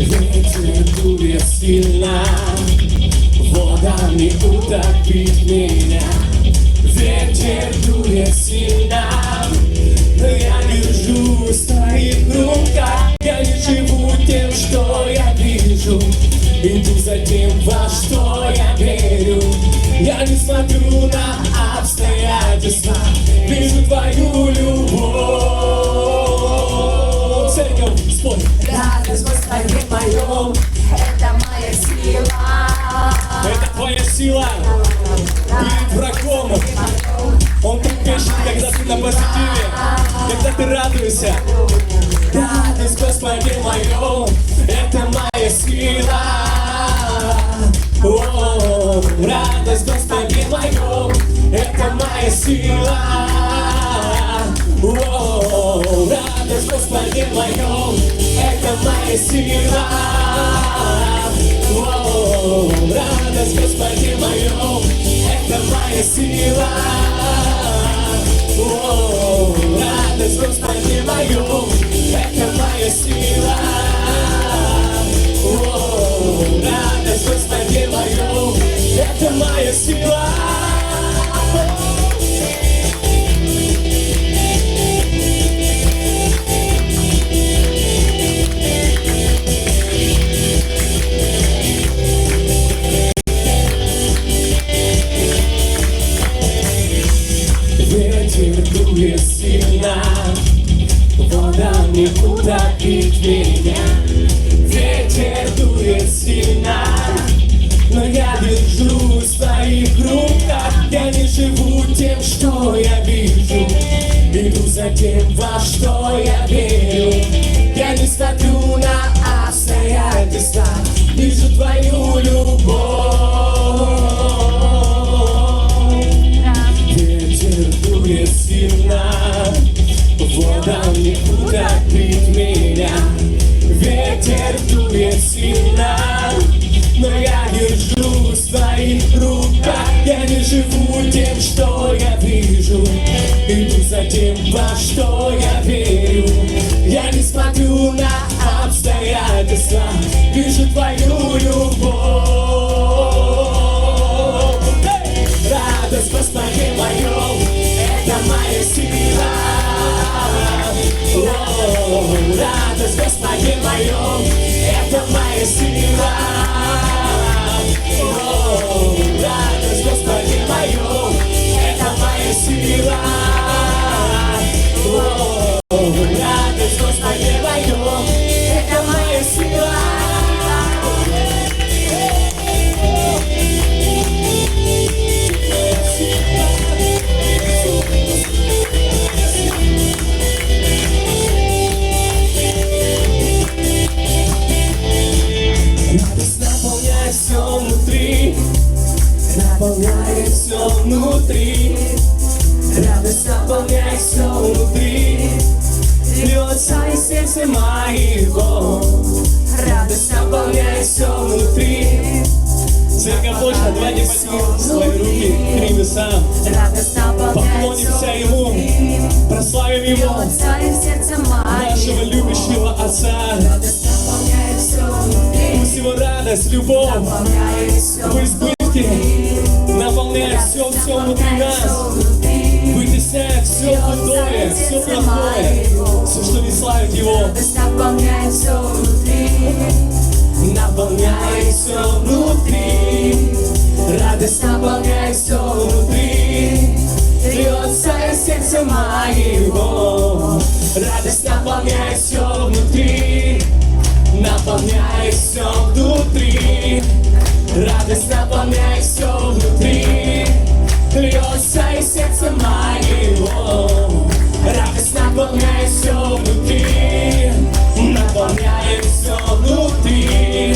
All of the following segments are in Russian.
Ветер дует сильно, водами утопит меня. Ветер дует сильно, но я держу в своих руках. Я не живу тем, что я вижу, иду за тем, во что я верю. Я не смотрю на обстоятельства, вижу твою любовь. Церковь, спой. Радость в Господе моем, это моя сила. Это твоя сила перед врагом. Он трепещет, когда ты на позитиве, когда ты радуешься. Радость в Господе моем, это моя сила. О, радость в Господе моем, это моя сила. О, радость в Господе моем, это моя сила. О, радость в Господе моем, это моя сила. О, радость в Господе моем, это моя сила. О, радость в Господе моем, это моя сила. Ветер дует сильно, водами утопит меня. Ветер дует сильно, но я держу в своих руках. Я не живу тем, что я вижу, иду за тем, во что я верю. Я не смотрю на обстоятельства, вижу твою любовь. Ветер дует сильно, водами утопит меня. Ветер дует сильно, но я держу в своих руках. Я не живу тем, что я вижу, иду за тем, во что я верю. Я не смотрю на обстоятельства, вижу твою любовь. Радость в Господе моем, это моя сила. О, радость в Господе моем, это моя сила. О, радость в Господе моем, это моя сила. О, радость в Господе моем, это моя сила. Наполняет все внутри, радость наполняет все внутри, льется из сердца моего, радость наполняет все внутри. Церковь Божья, давайте поднимем свои руки к небесам, поклонимся Ему, прославим Его, нашего любящего Отца. Пусть Его радость, любовь в избытке наполняет все внутри нас, вытесняет все худое, все плохое, все, что не славит Его. Наполняет все внутри, радость наполняет все внутри, льется из сердца моего, радость наполняет все внутри, наполняет все внутри. Радость наполняет все внутри, льется из сердца моего. Радость наполняет все внутри, наполняет все внутри.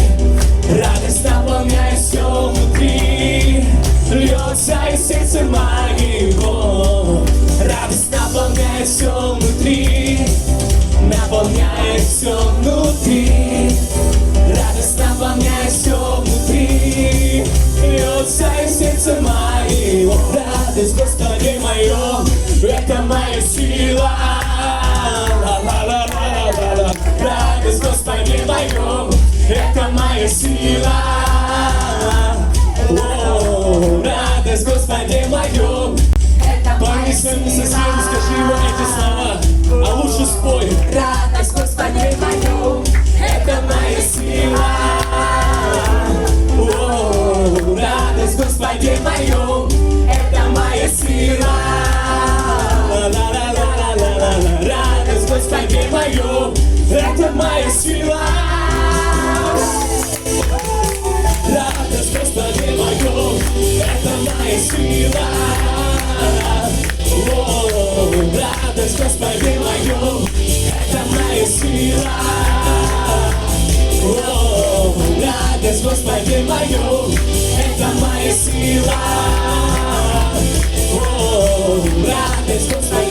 Радость наполняет все внутри, льется из сердца моего. Радость наполняет все внутри, наполняет все внутри. Радость наполняет все внутри, льется из сердца моего. Радость в Господе моем, это моя сила. Радость в Господе моем, радость, Господи моем. это Парни, моя своему сила. соседу скажи ему эти слова, а лучше спой. Радость, Господи мою, Это моя сила. О, радость, Господи моем. Это моя сила. Ла-ла-ла-ла-ла-ла-ла. Радость, Господи моем. Это моя сила. Радость, Господи моем. Это моя сила. О, радость, Господи моем. Это моя сила. О, радость, Господи моем. Это моя сила. О, радость, Господи